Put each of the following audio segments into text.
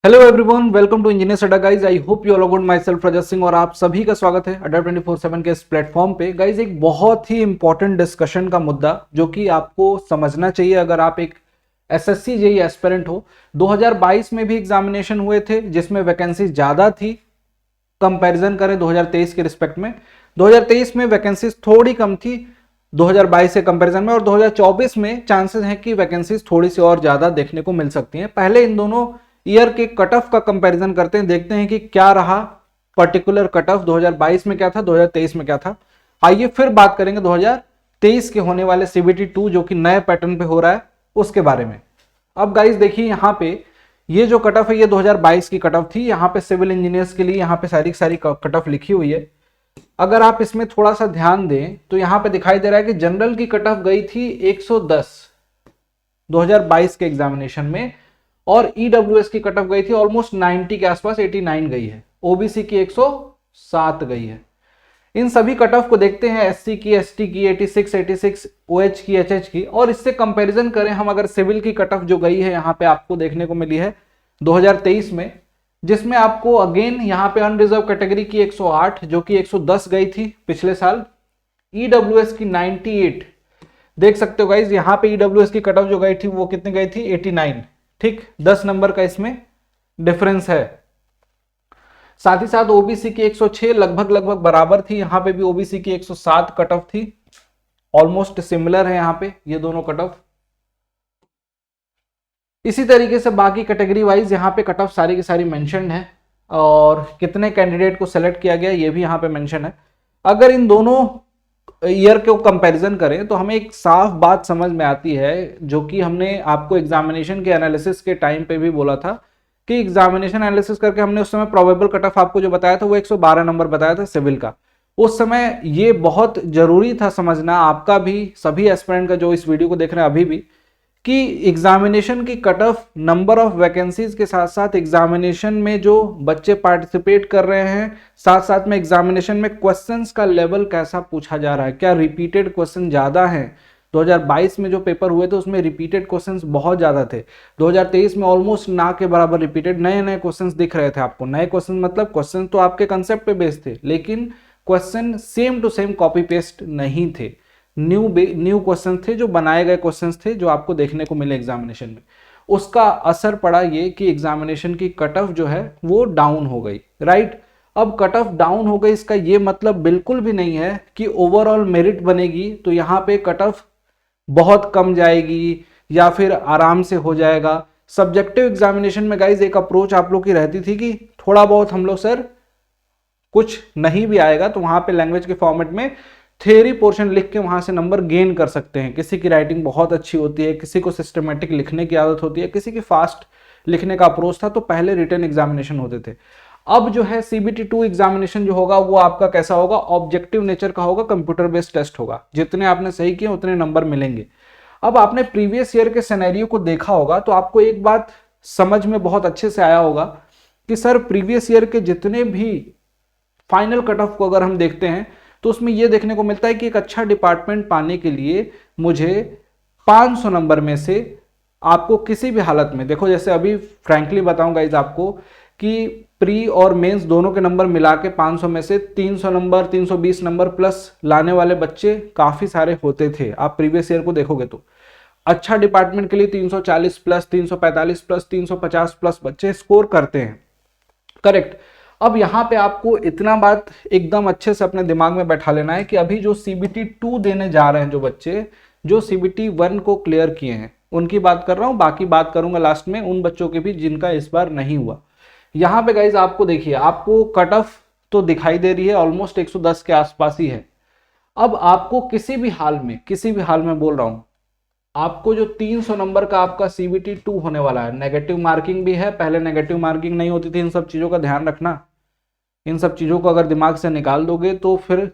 Hello everyone, welcome to engineers Adda guys. I hope you all good. Myself Rajat Singh और आप सभी का स्वागत है अड्डा 24/7 के इस प्लेटफॉर्म पे। गाइज एक बहुत ही इंपॉर्टेंट डिस्कशन का मुद्दा जो कि आपको समझना चाहिए अगर आप एक एसएससी जेईई एस्पिरेंट हो। 2022 में भी एग्जामिनेशन हुए थे जिसमें वैकेंसी ज़्यादा थी, कंपैरिजन करें 2023 के रिस्पेक्ट में। 2023 में वैकेंसीज थोड़ी कम थी 2022 से कंपैरिजन में, और 2024 में चांसेस हैं कि वैकेंसीज थोड़ी सी और ज़्यादा देखने को मिल सकती हैं। पहले इन दोनों ईयर के कट ऑफ का कंपैरिजन करते हैं, देखते हैं कि क्या रहा पर्टिकुलर कट ऑफ 2022 में क्या था, 2023 में क्या था। आइए फिर बात करेंगे 2023 के होने वाले सीबीटी 2 जो कि नए पैटर्न पे हो रहा है उसके बारे में। अब गाइस देखिए यहाँ पे ये जो कट ऑफ है ये 2022 की कट ऑफ थी। यहाँ पे सिविल इंजीनियर्स के लिए यहाँ पे सारी कट ऑफ लिखी हुई है। अगर आप इसमें थोड़ा सा ध्यान दें तो यहाँ पे दिखाई दे रहा है कि जनरल की कट ऑफ गई थी 110 2022 के एग्जामिनेशन में, और ईडब्ल्यूएस की कट ऑफ गई थी ऑलमोस्ट 90 के आसपास, 89 गई है। ओबीसी की 107 गई है। इन सभी कट ऑफ को देखते हैं, एससी की, एसटी की 86, ओएच की, एचएच की, और इससे कंपैरिजन करें हम अगर सिविल की कट ऑफ जो गई है यहाँ पे आपको देखने को मिली है 2023 में, जिसमें आपको अगेन यहाँ पे अनरिजर्व कैटेगरी की 108 जो कि 110 गई थी पिछले साल, ईडब्ल्यूएस की 98 देख सकते हो गाइज। यहाँ पे ईडब्ल्यूएस की कट ऑफ जो गई थी वो कितनी गई थी, 89। ठीक, 10 नंबर का इसमें डिफरेंस है। साथ ही साथ ओबीसी की 106 लगभग बराबर थी, यहां पे भी ओबीसी की 107 कट ऑफ थी। ऑलमोस्ट सिमिलर है यहां पे ये दोनों कट ऑफ। इसी तरीके से बाकी कैटेगरी वाइज यहाँ पे कट ऑफ सारी की सारी मेंशन है, और कितने कैंडिडेट को सेलेक्ट किया गया ये भी यहाँ पे मेंशन है। अगर इन दोनों ईयर को कंपैरिजन करें तो हमें एक साफ बात समझ में आती है, जो कि हमने आपको एग्जामिनेशन के एनालिसिस के टाइम पे भी बोला था कि एग्जामिनेशन एनालिसिस करके हमने उस समय प्रोबेबल कट ऑफ आपको जो बताया था वो 112 नंबर बताया था सिविल का। उस समय ये बहुत जरूरी था समझना आपका भी, सभी एस्पिरेंट का जो इस वीडियो को देख रहे हैं अभी भी, कि एग्जामिनेशन की cut off number of vacancies के साथ साथ एग्जामिनेशन में जो बच्चे पार्टिसिपेट कर रहे हैं, साथ साथ में एग्जामिनेशन में क्वेश्चंस का लेवल कैसा पूछा जा रहा है, क्या रिपीटेड क्वेश्चन ज्यादा हैं। 2022 में जो पेपर हुए थे उसमें रिपीटेड क्वेश्चंस बहुत ज्यादा थे। 2023 में ऑलमोस्ट ना के बराबर रिपीटेड नए क्वेश्चंस दिख रहे थे आपको। नए क्वेश्चन मतलब क्वेश्चन तो आपके कंसेप्ट पे बेस्ड थे, लेकिन question same to same copy paste नहीं थे। न्यू क्वेश्चन थे, जो बनाए गए क्वेश्चन थे जो आपको देखने को मिले एग्जामिनेशन में। उसका असर पड़ा ये कि एग्जामिनेशन की कट ऑफ जो है वो डाउन हो गई, राइट। अब कट ऑफ डाउन हो गई, इसका ये मतलब बिल्कुल भी नहीं है कि ओवरऑल मेरिट बनेगी तो यहाँ पे कट ऑफ बहुत कम जाएगी या फिर आराम से हो जाएगा। सब्जेक्टिव एग्जामिनेशन में गाइज एक अप्रोच आप लोग की रहती थी कि थोड़ा बहुत हम लोग सर कुछ नहीं भी आएगा तो वहां पे लैंग्वेज के फॉर्मेट में थ्योरी पोर्शन लिख के वहां से नंबर गेन कर सकते हैं। किसी की राइटिंग बहुत अच्छी होती है, किसी को सिस्टमेटिक लिखने की आदत होती है, किसी की फास्ट लिखने का अप्रोच था, तो पहले रिटन एग्जामिनेशन होते थे। अब जो है सीबीटी 2 एग्जामिनेशन जो होगा वो आपका कैसा होगा, ऑब्जेक्टिव नेचर का होगा, कंप्यूटर बेस्ड टेस्ट होगा। जितने आपने सही किए उतने नंबर मिलेंगे। अब आपने प्रीवियस ईयर के सिनेरियो को देखा होगा तो आपको एक बात समझ में बहुत अच्छे से आया होगा कि सर प्रीवियस ईयर के जितने भी फाइनल कट ऑफ को अगर हम देखते हैं तो उसमें यह देखने को मिलता है कि एक अच्छा डिपार्टमेंट पाने के लिए मुझे 500 नंबर में से आपको किसी भी हालत में, देखो जैसे अभी फ्रैंकली बताऊंगा इस आपको कि प्री और मेंस दोनों के नंबर मिला के 500 में से 300 नंबर 320 नंबर प्लस लाने वाले बच्चे काफी सारे होते थे। आप प्रीवियस ईयर को देखोगे तो अच्छा डिपार्टमेंट के लिए 340 प्लस 345 प्लस 350 प्लस बच्चे स्कोर करते हैं, करेक्ट। अब यहाँ पे आपको इतना बात एकदम अच्छे से अपने दिमाग में बैठा लेना है कि अभी जो सीबीटी 2 देने जा रहे हैं जो बच्चे, जो सीबीटी 1 को क्लियर किए हैं उनकी बात कर रहा हूं, बाकी बात करूंगा लास्ट में उन बच्चों की भी जिनका इस बार नहीं हुआ। यहाँ पे गाइज आपको देखिए, आपको कट ऑफ तो दिखाई दे रही है ऑलमोस्ट 110 के आसपास ही है। अब आपको किसी भी हाल में बोल रहा हूं, आपको जो 300 नंबर का आपका सीबीटी 2 होने वाला है, नेगेटिव मार्किंग भी है, पहले नेगेटिव मार्किंग नहीं होती थी। इन सब चीजों का ध्यान रखना, इन सब चीजों को अगर दिमाग से निकाल दोगे तो फिर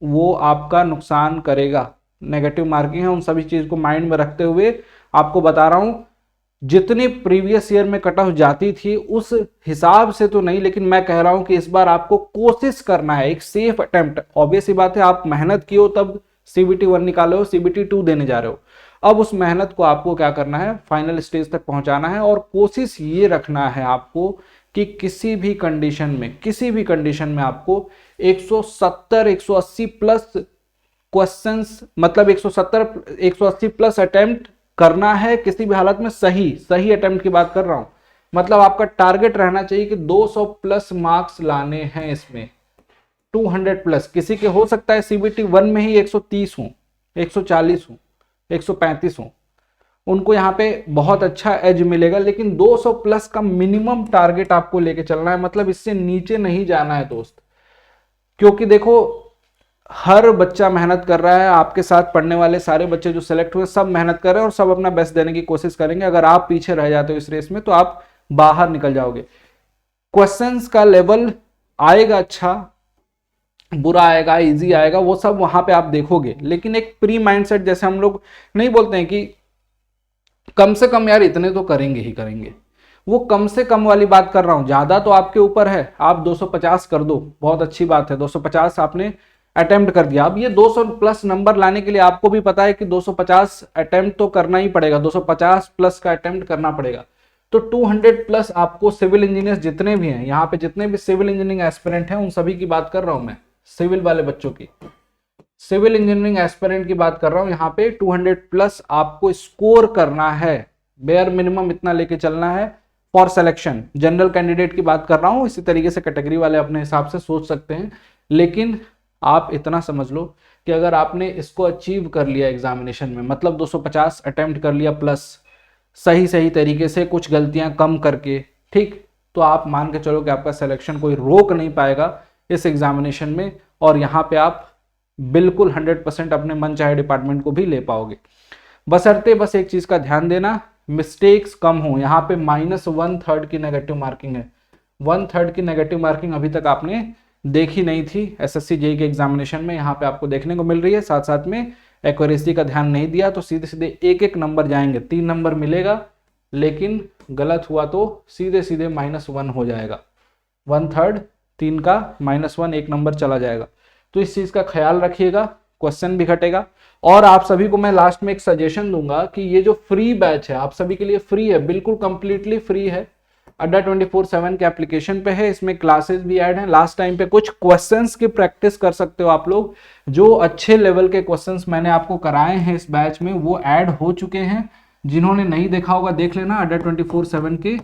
वो आपका नुकसान करेगा। नेगेटिव मार्किंग है, उन सभी चीज को माइंड में रखते हुए आपको बता रहा हूं, जितनी प्रीवियस ईयर में कट ऑफ जाती थी उस हिसाब से तो नहीं, लेकिन मैं कह रहा हूं कि इस बार आपको कोशिश करना है, एक सेफ अटेम्प्ट। ऑब्वियस ही बात है, आप मेहनत किए हो तब सीबीटी 1 निकाले हो, सीबीटी 2 देने जा रहे हो। अब उस मेहनत को आपको क्या करना है, फाइनल स्टेज तक पहुंचाना है और कोशिश ये रखना है आपको कि किसी भी कंडीशन में आपको 170 180 प्लस क्वेश्चंस, मतलब 170 180 प्लस अटेम्प्ट करना है किसी भी हालत में। सही अटेम्प्ट की बात कर रहा हूं, मतलब आपका टारगेट रहना चाहिए कि 200 प्लस मार्क्स लाने हैं इसमें, 200 प्लस। किसी के हो सकता है सीबीटी 1 में ही 130 हो, 140 हो, 135 हो, उनको यहाँ पे बहुत अच्छा एज मिलेगा, लेकिन 200 प्लस का मिनिमम टारगेट आपको लेके चलना है, मतलब इससे नीचे नहीं जाना है दोस्त। क्योंकि देखो हर बच्चा मेहनत कर रहा है, आपके साथ पढ़ने वाले सारे बच्चे जो सेलेक्ट हुए सब मेहनत कर रहे हैं और सब अपना बेस्ट देने की कोशिश करेंगे। अगर आप पीछे रह जाते हो इस रेस में तो आप बाहर निकल जाओगे। क्वेश्चंस का लेवल आएगा, अच्छा बुरा आएगा, इजी आएगा, वो सब वहां पे आप देखोगे, लेकिन एक प्री माइंडसेट, जैसे हम लोग नहीं बोलते हैं कि कम से कम यार इतने तो करेंगे ही करेंगे, वो कम से कम वाली बात कर रहा हूं। ज्यादा तो आपके ऊपर है, आप 250 कर दो, बहुत अच्छी बात है, 250 आपने अटेम्प्ट कर दिया। अब ये 200 प्लस नंबर लाने के लिए आपको भी पता है कि 250 अटेम्प्ट तो करना ही पड़ेगा, 250 प्लस का अटेम्प्ट करना पड़ेगा। तो 200 प्लस आपको सिविल इंजीनियर्स जितने भी हैं यहाँ पे, जितने भी सिविल इंजीनियरिंग एस्पिरेंट हैं, उन सभी की बात कर रहा हूं मैं, सिविल वाले बच्चों की, सिविल इंजीनियरिंग एस्पिरेंट की बात कर रहा हूं। यहाँ पे 200 प्लस आपको स्कोर करना है, बेयर मिनिमम इतना लेके चलना है फॉर सिलेक्शन। जनरल कैंडिडेट की बात कर रहा हूं, इसी तरीके से कैटेगरी वाले अपने हिसाब से सोच सकते हैं, लेकिन आप इतना समझ लो कि अगर आपने इसको अचीव कर लिया एग्जामिनेशन में, मतलब 250 अटेम्प्ट कर लिया प्लस सही तरीके से, कुछ गलतियां कम करके, ठीक, तो आप मान के चलो कि आपका सिलेक्शन कोई रोक नहीं पाएगा इस एग्जामिनेशन में, और यहाँ पे आप बिल्कुल 100% अपने मन चाहे डिपार्टमेंट को भी ले पाओगे। बशर्ते बस एक चीज का ध्यान देना, मिस्टेक्स कम हो। यहाँ पे -1/3 की नेगेटिव मार्किंग है, 1/3 की नेगेटिव मार्किंग अभी तक आपने देखी नहीं थी एसएससी जेईई के एग्जामिनेशन में, यहाँ पे आपको देखने को मिल रही है। साथ साथ में एक्यूरेसी का ध्यान नहीं दिया तो सीधे एक नंबर जाएंगे, 3 नंबर मिलेगा, लेकिन गलत हुआ तो सीधे -1 हो जाएगा, 1/3 3 का -1 एक नंबर चला जाएगा। तो इस चीज का ख्याल रखिएगा, क्वेश्चन भी घटेगा। और आप सभी को मैं लास्ट में एक सजेशन दूंगा कि ये जो फ्री बैच है आप सभी के लिए फ्री है, बिल्कुल कंप्लीटली फ्री है, अड्डा 24/7 के एप्लीकेशन पे है, इसमें क्लासेस भी ऐड हैं। लास्ट टाइम पे कुछ क्वेश्चंस की प्रैक्टिस कर सकते हो आप लोग, जो अच्छे लेवल के क्वेश्चंस मैंने आपको कराए हैं इस बैच में वो ऐड हो चुके हैं। जिन्होंने नहीं देखा होगा देख लेना, अड्डा 24/7 के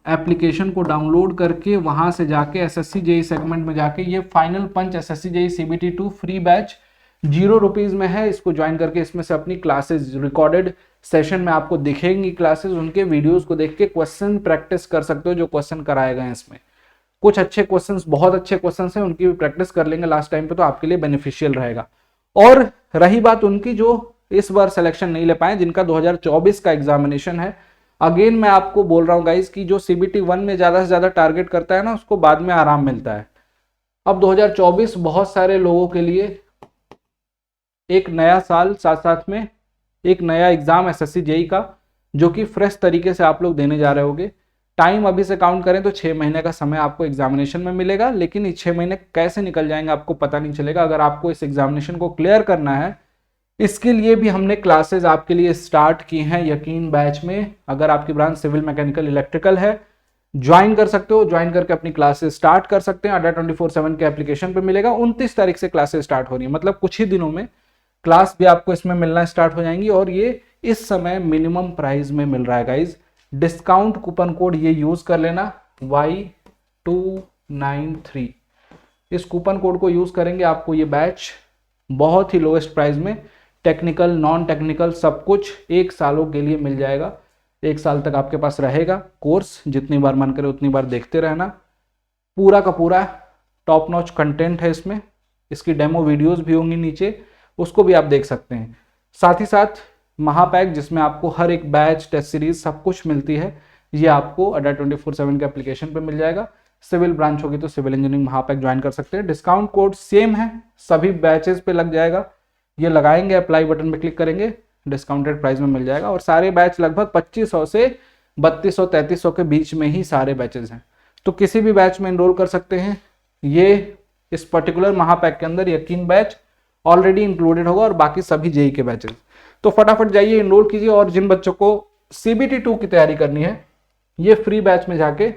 एप्लीकेशन को डाउनलोड करके वहां से जाके एसएससी जेईई सेगमेंट में जाके ये final punch SSC JEE CBT 2 free batch 0 rupees में है, इसको ज्वाइन करके इसमें से अपनी क्लासेस रिकॉर्डेड सेशन में आपको दिखेंगी क्लासेस, उनके वीडियोस को देख के क्वेश्चन प्रैक्टिस कर सकते हो जो क्वेश्चन कराए गए हैं इसमें। कुछ अच्छे क्वेश्चंस, बहुत अच्छे क्वेश्चंस हैं, उनकी भी प्रैक्टिस कर लेंगे लास्ट टाइम पे तो आपके लिए बेनिफिशियल रहेगा। और रही बात उनकी जो इस बार सिलेक्शन नहीं ले पाए, जिनका 2024 का एग्जामिनेशन है, अगेन मैं आपको बोल रहा हूँ गाइस कि जो सीबीटी 1 में ज्यादा से ज्यादा टारगेट करता है ना, उसको बाद में आराम मिलता है। अब 2024 बहुत सारे लोगों के लिए एक नया साल, साथ साथ में एक नया एग्जाम एसएससी जेईई का, जो कि फ्रेश तरीके से आप लोग देने जा रहे होगे। टाइम अभी से काउंट करें तो 6 महीने का समय आपको एग्जामिनेशन में मिलेगा, लेकिन ये 6 महीने कैसे निकल जाएंगे आपको पता नहीं चलेगा। अगर आपको इस एग्जामिनेशन को क्लियर करना है, इसके लिए भी हमने क्लासेस आपके लिए स्टार्ट की हैं यकीन बैच में। अगर आपकी ब्रांच सिविल, मैकेनिकल, इलेक्ट्रिकल है, ज्वाइन कर सकते हो, ज्वाइन करके अपनी क्लासेस स्टार्ट कर सकते हैं। अड्डा 24/7 के एप्लीकेशन पे मिलेगा। 29 तारीख से क्लासेस स्टार्ट हो रही है, मतलब कुछ ही दिनों में क्लास भी आपको इसमें मिलना स्टार्ट हो जाएंगी। और ये इस समय मिनिमम प्राइस में मिल रहा है गाइज। डिस्काउंट कूपन कोड ये यूज कर लेना, Y293, इस कूपन कोड को यूज करेंगे आपको ये बैच बहुत ही लोएस्ट प्राइस में, टेक्निकल, नॉन टेक्निकल सब कुछ 1 सालों के लिए मिल जाएगा। 1 साल तक आपके पास रहेगा कोर्स, जितनी बार मन करे उतनी बार देखते रहना। पूरा का पूरा टॉप नॉच कंटेंट है इसमें, इसकी डेमो वीडियोस भी होंगी नीचे, उसको भी आप देख सकते हैं। साथ ही साथ महापैक, जिसमें आपको हर एक बैच, टेस्ट सीरीज सब कुछ मिलती है, ये आपको अड्डा 24/7 के एप्लीकेशन पे मिल जाएगा। सिविल ब्रांच होगी तो सिविल इंजीनियरिंग महापैक ज्वाइन कर सकते हैं। डिस्काउंट कोड सेम है, सभी बैचेस पे लग जाएगा। ये लगाएंगे, अप्लाई बटन पे क्लिक करेंगे, डिस्काउंटेड प्राइस में मिल जाएगा। और सारे बैच लगभग 2500 से 3200 3300 के बीच में ही सारे बैचेस हैं, तो किसी भी बैच में एनरोल कर सकते हैं। ये इस पर्टिकुलर महापैक के अंदर यकीन बैच ऑलरेडी इंक्लूडेड होगा और बाकी सभी जेईई के बैचेस। तो फटाफट जाइए इनरोल कीजिए, और जिन बच्चों को CBT 2 की तैयारी करनी है ये फ्री बैच में जाके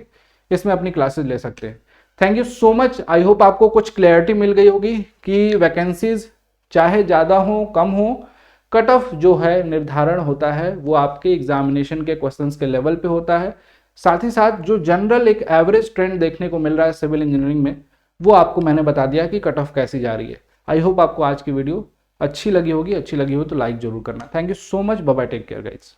इसमें अपनी क्लासेस ले सकते हैं। Thank you so much. I hope आपको कुछ क्लैरिटी मिल गई होगी कि वैकेंसीज चाहे ज़्यादा हो कम हो, कट ऑफ जो है निर्धारण होता है वो आपके एग्जामिनेशन के क्वेश्चंस के लेवल पे होता है। साथ ही साथ जो जनरल एक एवरेज ट्रेंड देखने को मिल रहा है सिविल इंजीनियरिंग में, वो आपको मैंने बता दिया कि कट ऑफ कैसी जा रही है। आई होप आपको आज की वीडियो अच्छी लगी होगी। अच्छी लगी हो तो लाइक जरूर करना। Thank you so much. Bye bye, take care guys.